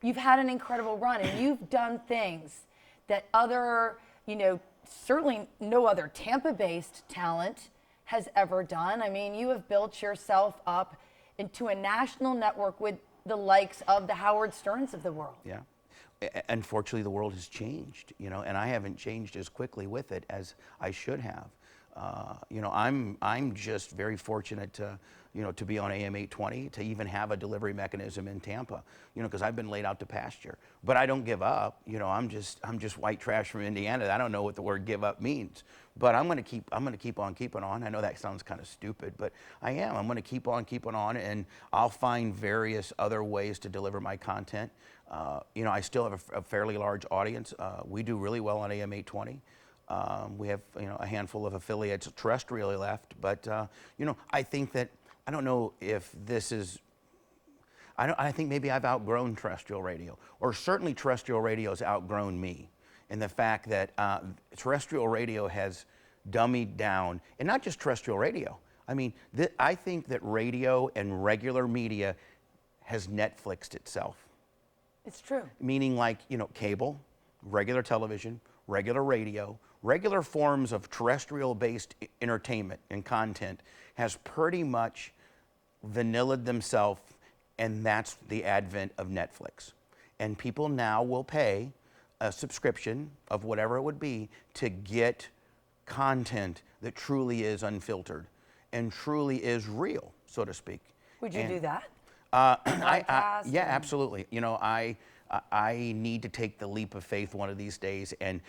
you've had an incredible run, and you've done things that other, certainly no other Tampa-based talent has ever done. I mean, you have built yourself up into a national network with the likes of the Howard Sterns of the world. Yeah. Unfortunately, the world has changed, and I haven't changed as quickly with it as I should have. I'm just very fortunate to be on AM 820, to even have a delivery mechanism in Tampa, because I've been laid out to pasture. But I don't give up. I'm just white trash from Indiana. I don't know what the word give up means. But I'm going to keep on keeping on. I know that sounds kind of stupid, but I am. I'm going to keep on keeping on, and I'll find various other ways to deliver my content. I still have a fairly large audience. We do really well on AM 820. We have a handful of affiliates terrestrially left, but I think that, I don't know if this is, I think maybe I've outgrown terrestrial radio, or certainly terrestrial radio has outgrown me, in the fact that terrestrial radio has dummied down, and not just terrestrial radio. I mean, I think that radio and regular media has Netflixed itself. It's true. Meaning, like, cable, regular television, regular radio, regular forms of terrestrial-based entertainment and content has pretty much vanillaed themselves, and that's the advent of Netflix. And people now will pay a subscription of whatever it would be to get content that truly is unfiltered and truly is real, so to speak. Would you do that? Yeah, absolutely. I need to take the leap of faith one of these days, and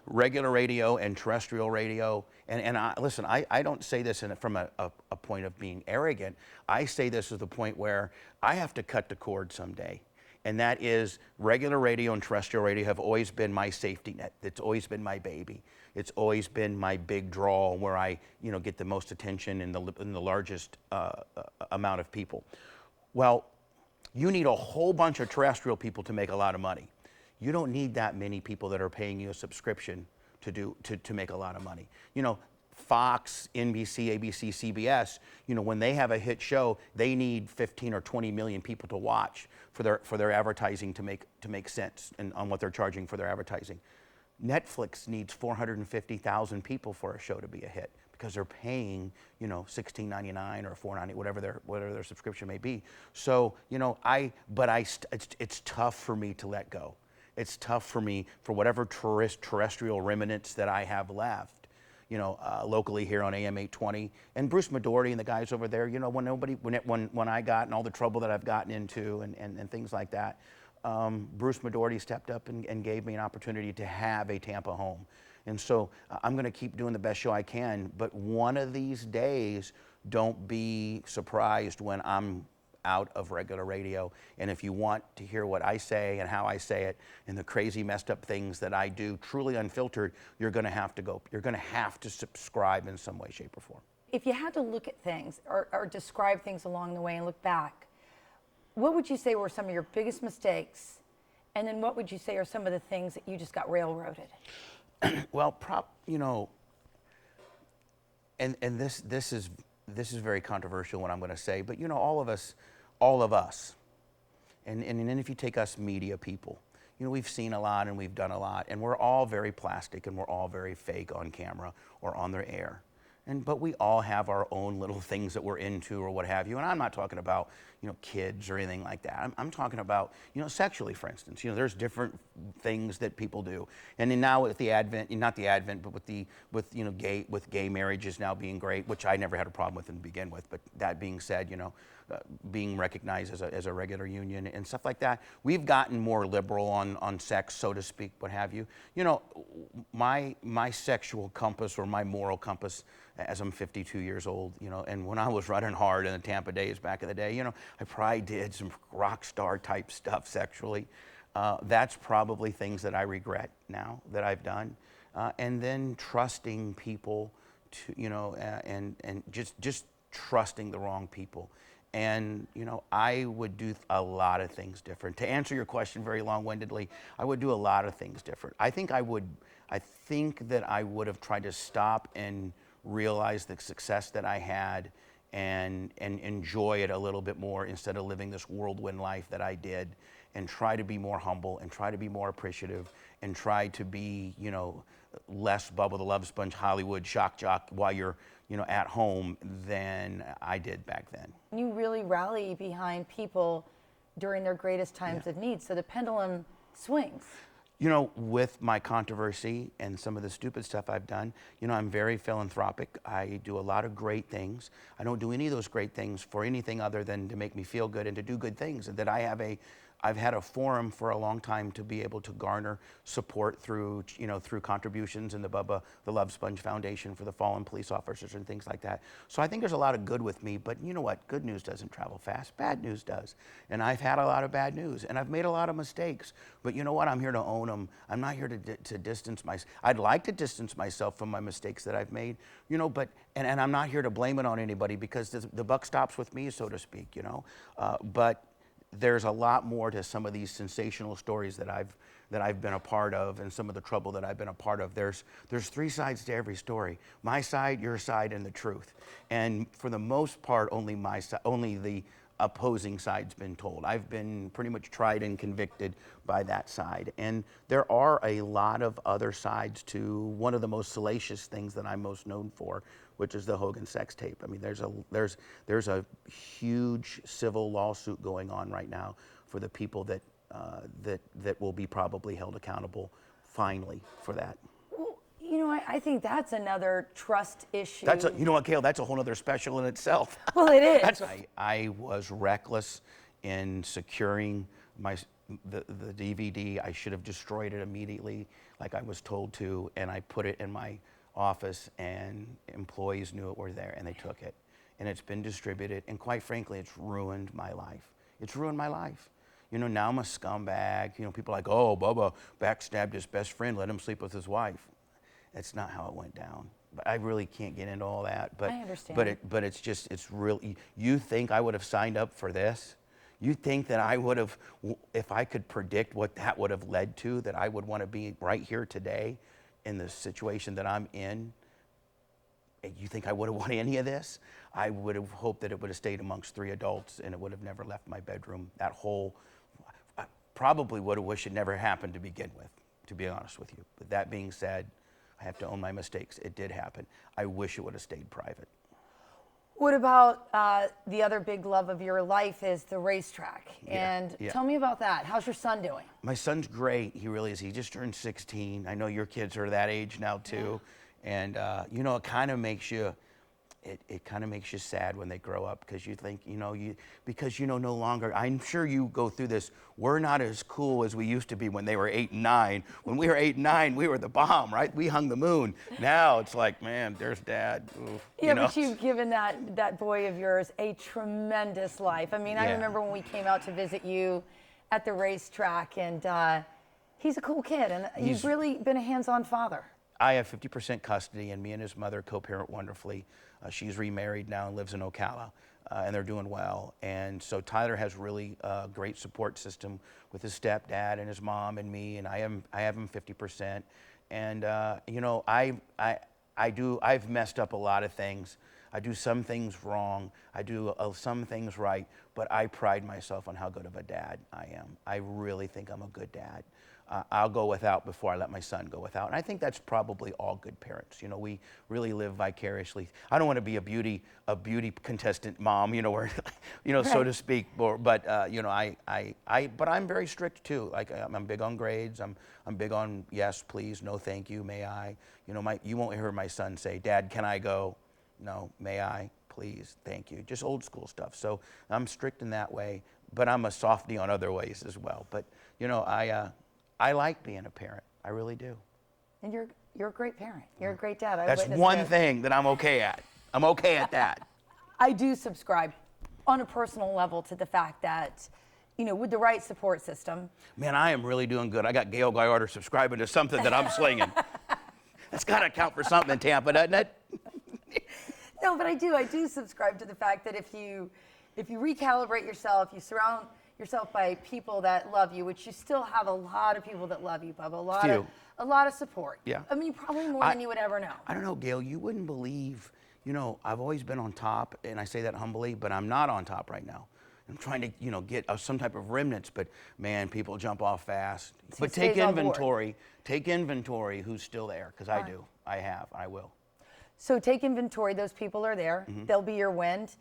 regular radio and terrestrial radio, and listen, I don't say this from a point of being arrogant. I say this as the point where I have to cut the cord someday, and that is, regular radio and terrestrial radio have always been my safety net. It's always been my baby. It's always been my big draw, where I get the most attention and the largest amount of people. Well, you need a whole bunch of terrestrial people to make a lot of money. You don't need that many people that are paying you a subscription to make a lot of money. Fox, NBC, ABC, CBS, when they have a hit show, they need 15 or 20 million people to watch for their advertising to make sense and on what they're charging for their advertising. Netflix needs 450,000 people for a show to be a hit, because they're paying, $16.99 or $4.90, whatever their subscription may be. So, it's tough for me to let go. It's tough for me, for whatever terrestrial remnants that I have left, locally here on AM 820. And Bruce Midorty and the guys over there, when I got in all the trouble that I've gotten into and things like that, Bruce Midorty stepped up and gave me an opportunity to have a Tampa home. And so I'm going to keep doing the best show I can, but one of these days, don't be surprised when I'm out of regular radio. And if you want to hear what I say and how I say it, and the crazy messed up things that I do, truly unfiltered, you're going to have to subscribe in some way, shape, or form. If you had to look at things or describe things along the way and look back, what would you say were some of your biggest mistakes? And then what would you say are some of the things that you just got railroaded? Well, and this is very controversial what I'm going to say, but all of us, and then if you take us media people, we've seen a lot and we've done a lot, and we're all very plastic and we're all very fake on camera or on the air. But we all have our own little things that we're into or what have you. And I'm not talking about, kids or anything like that. I'm talking about, sexually, for instance. There's different things that people do. And then now with the advent, not the advent, but with gay marriages now being great, which I never had a problem with to begin with. But that being said, being recognized as a regular union and stuff like that, we've gotten more liberal on sex, so to speak, what have you. My sexual compass, or my moral compass, as I'm 52 years old, and when I was running hard in the Tampa days back in the day, I probably did some rock star type stuff sexually. That's probably things that I regret now that I've done. And then trusting people to, and just trusting the wrong people. And, I would do a lot of things different. To answer your question very long-windedly, I would do a lot of things different. I think that I would have tried to stop and realize the success that I had and enjoy it a little bit more, instead of living this whirlwind life that I did. and try to be more humble and try to be more appreciative and try to be, less Bubba the Love Sponge Hollywood shock jock while you're, at home than I did back then. You really rally behind people during their greatest times of need, so the pendulum swings. With my controversy and some of the stupid stuff I've done, I'm very philanthropic. I do a lot of great things. I don't do any of those great things for anything other than to make me feel good and to do good things. And that I've had a forum for a long time to be able to garner support through contributions in the Bubba the Love Sponge Foundation for the fallen police officers and things like that. So I think there's a lot of good with me, but you know what? Good news doesn't travel fast. Bad news does. And I've had a lot of bad news, and I've made a lot of mistakes. But you know what? I'm here to own them. I'm not here to distance myself. I'd like to distance myself from my mistakes that I've made, but and I'm not here to blame it on anybody because the buck stops with me, so to speak, but there's a lot more to some of these sensational stories that I've been a part of, and some of the trouble that I've been a part of. There's three sides to every story: my side, your side, and the truth. And for the most part, only the opposing side's been told. I've been pretty much tried and convicted by that side. And there are a lot of other sides to one of the most salacious things that I'm most known for, which is the Hogan sex tape. I mean, there's a huge civil lawsuit going on right now for the people that will be probably held accountable finally for that. Well, I think that's another trust issue. You know what, Gail? That's a whole other special in itself. Well, it is. I was reckless in securing the DVD. I should have destroyed it immediately, like I was told to, and I put it in my office, and employees knew it were there, and they took it. And it's been distributed, and quite frankly, it's ruined my life. It's ruined my life. Now I'm a scumbag. People are like, oh, Bubba backstabbed his best friend, let him sleep with his wife. That's not how it went down. But I really can't get into all that. But I understand. But it's really, you think I would have signed up for this? You think that I would have, if I could predict what that would have led to, that I would want to be right here today in the situation that I'm in? You think I would have wanted any of this? I would have hoped that it would have stayed amongst three adults and it would have never left my bedroom. I probably would have wished it never happened to begin with, to be honest with you. But that being said, I have to own my mistakes. It did happen. I wish it would have stayed private. What about the other big love of your life is the racetrack? And tell me about that. How's your son doing? My son's great. He really is. He just turned 16. I know your kids are that age now too. And it kind of makes you, it kind of makes you sad when they grow up, because you think, no longer, I'm sure you go through this, we're not as cool as we used to be when they were 8 and 9. When we were 8 and 9, we were the bomb, right? We hung the moon. Now it's like, man, there's dad. Oof, but you've given that boy of yours a tremendous life. I mean, I remember when we came out to visit you at the racetrack, and he's a cool kid, and you've really been a hands-on father. I have 50% custody, and me and his mother co-parent wonderfully. She's remarried now and lives in Ocala, and they're doing well. And so Tyler has really a great support system with his stepdad and his mom and me, and I have him 50%. And I've messed up a lot of things. I do some things wrong. I do some things right, but I pride myself on how good of a dad I am. I really think I'm a good dad. I'll go without before I let my son go without. And I think that's probably all good parents. We really live vicariously. I don't want to be a beauty contestant mom, where, right, so to speak. But I'm very strict too. Like, I'm big on grades. I'm big on yes, please, no, thank you, may I. You won't hear my son say, Dad, can I go? No, may I, please, thank you. Just old school stuff. So I'm strict in that way, but I'm a softie on other ways as well. But I like being a parent. I really do. And you're a great parent. You're a great dad. That's one thing that I'm okay at. I'm okay at that. I do subscribe on a personal level to the fact that, with the right support system. Man, I am really doing good. I got Gail Gallardo subscribing to something that I'm slinging. That's got to count for something in Tampa, doesn't it? No, but I do subscribe to the fact that if you recalibrate yourself, you surround yourself by people that love you, which you still have a lot of people that love you, Bubba. A lot of support. Yeah. I mean, probably more than you would ever know. I don't know, Gail. You wouldn't believe. I've always been on top, and I say that humbly, but I'm not on top right now. I'm trying to, get some type of remnants, but man, people jump off fast. So But stays on board. take inventory who's still there, because I do. I have, I will. So take inventory. Those people are there. They'll be your wind.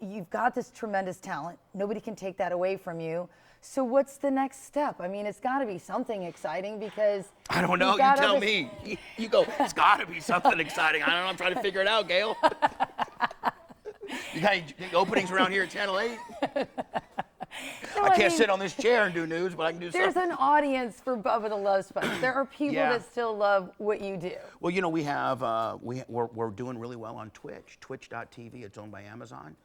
You've got this tremendous talent. Nobody can take that away from you. So what's the next step? I mean, it's got to be something exciting because I don't know. You tell me. You go, it's got to be something exciting. I don't know. I'm trying to figure it out, Gail. You got any openings around here at Channel 8? I can't sit on this chair and do news, but I can do There's something. an audience for Bubba the Love Sponge. There are people Yeah. that still love what you do. Well, we have we're doing really well on Twitch, twitch.tv. It's owned by Amazon,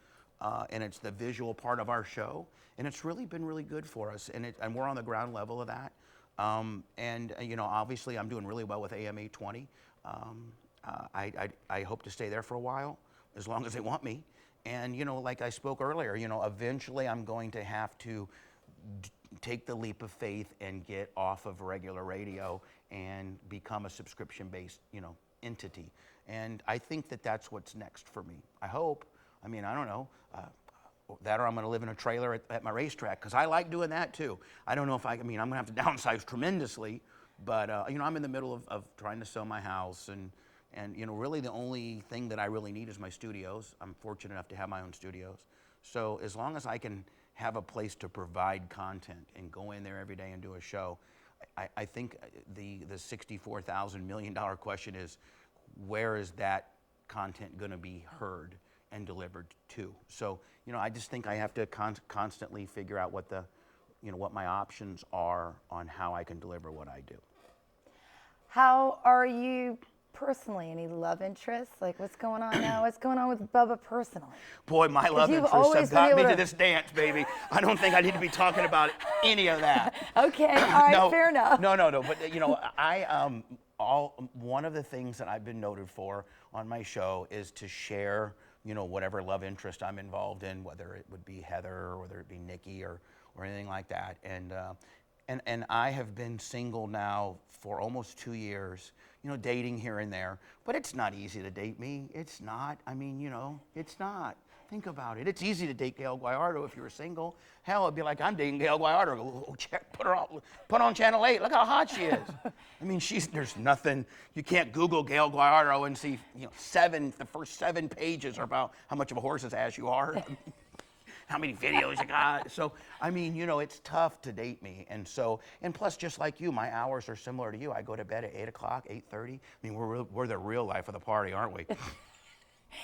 and it's the visual part of our show, and it's really been really good for us, and we're on the ground level of that. Obviously I'm doing really well with AM 820. I hope to stay there for a while, as long as they want me. And like I spoke earlier, eventually I'm going to have to take the leap of faith and get off of regular radio and become a subscription-based, entity. And I think that that's what's next for me. I hope. I mean, I don't know. That or I'm going to live in a trailer at my racetrack, because I like doing that too. I don't know if I'm going to have to downsize tremendously, but I'm in the middle of trying to sell my house, and really the only thing that I really need is my studios. I'm fortunate enough to have my own studios. So as long as I can have a place to provide content and go in there every day and do a show, I think the $64,000 million question is, where is that content going to be heard and delivered to? So, I just think I have to constantly figure out what what my options are on how I can deliver what I do. How are you personally? Any love interests? Like, what's going on now? What's going on with Bubba personally? Boy, my love you've interests always have got been me able to to- this dance, baby. I don't think I need to be talking about any of that. Okay, all right, No, fair enough. No. But one of the things that I've been noted for on my show is to share, whatever love interest I'm involved in, whether it would be Heather or whether it be Nikki or anything like that. And I have been single now for almost 2 years, dating here and there. But it's not easy to date me. It's not. I mean, it's not. Think about it. It's easy to date Gail Guayardo if you were single. Hell, it'd be like I'm dating Gail Guayardo. Oh, check, put on Channel 8. Look how hot she is. I mean, there's nothing. You can't Google Gail Guayardo and see, the first 7 pages are about how much of a horse's ass you are. How many videos you got. So, I mean, it's tough to date me. And plus, just like you, my hours are similar to you. I go to bed at 8 o'clock, 8:30. I mean, we're the real life of the party, aren't we?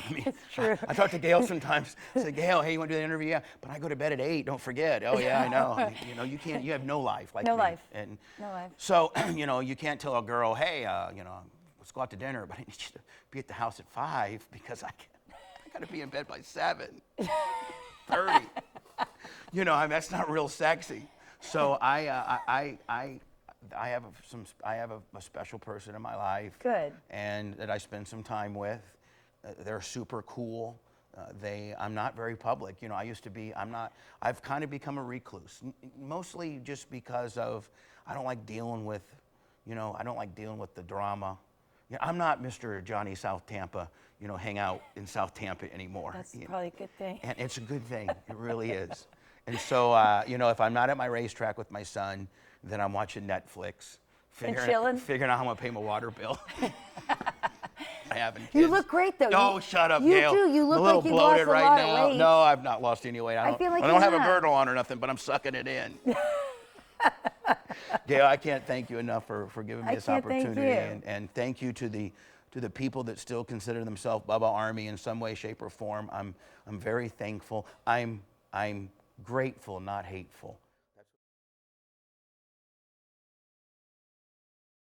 I mean, It's true. I talk to Gail sometimes. I say, Gail, hey, you want to do the interview? Yeah, but I go to bed at 8. Don't forget. Oh yeah, I know. I mean, you can't. You have no life like No me. life. And No life. so, you can't tell a girl, hey, let's go out to dinner, but I need you to be at the house at 5 because I got to be in bed by 7:30. That's not real sexy. So I have a special person in my life. Good. And that I spend some time with. They're super cool. I'm not very public. I used to be. I've kind of become a recluse, mostly just because of I don't like dealing with, I don't like dealing with the drama. I'm not Mr. Johnny South Tampa, hang out in South Tampa anymore. That's probably a good thing. And it's a good thing. It really is. And so, if I'm not at my racetrack with my son, then I'm watching Netflix, chilling? figuring out how I'm gonna pay my water bill. I haven't. You look great though. Oh, shut up, you Gail. do. You look I'm a little like you've lost bloated a right lot now. of weight. No, I've not lost any weight. I feel like I don't you have a have. girdle on or nothing, but I'm sucking it in. Gail, I can't thank you enough for giving me I this can't thank opportunity, you. and thank you to the people that still consider themselves Bubba Army in some way, shape, or form. I'm very thankful. I'm grateful, not hateful.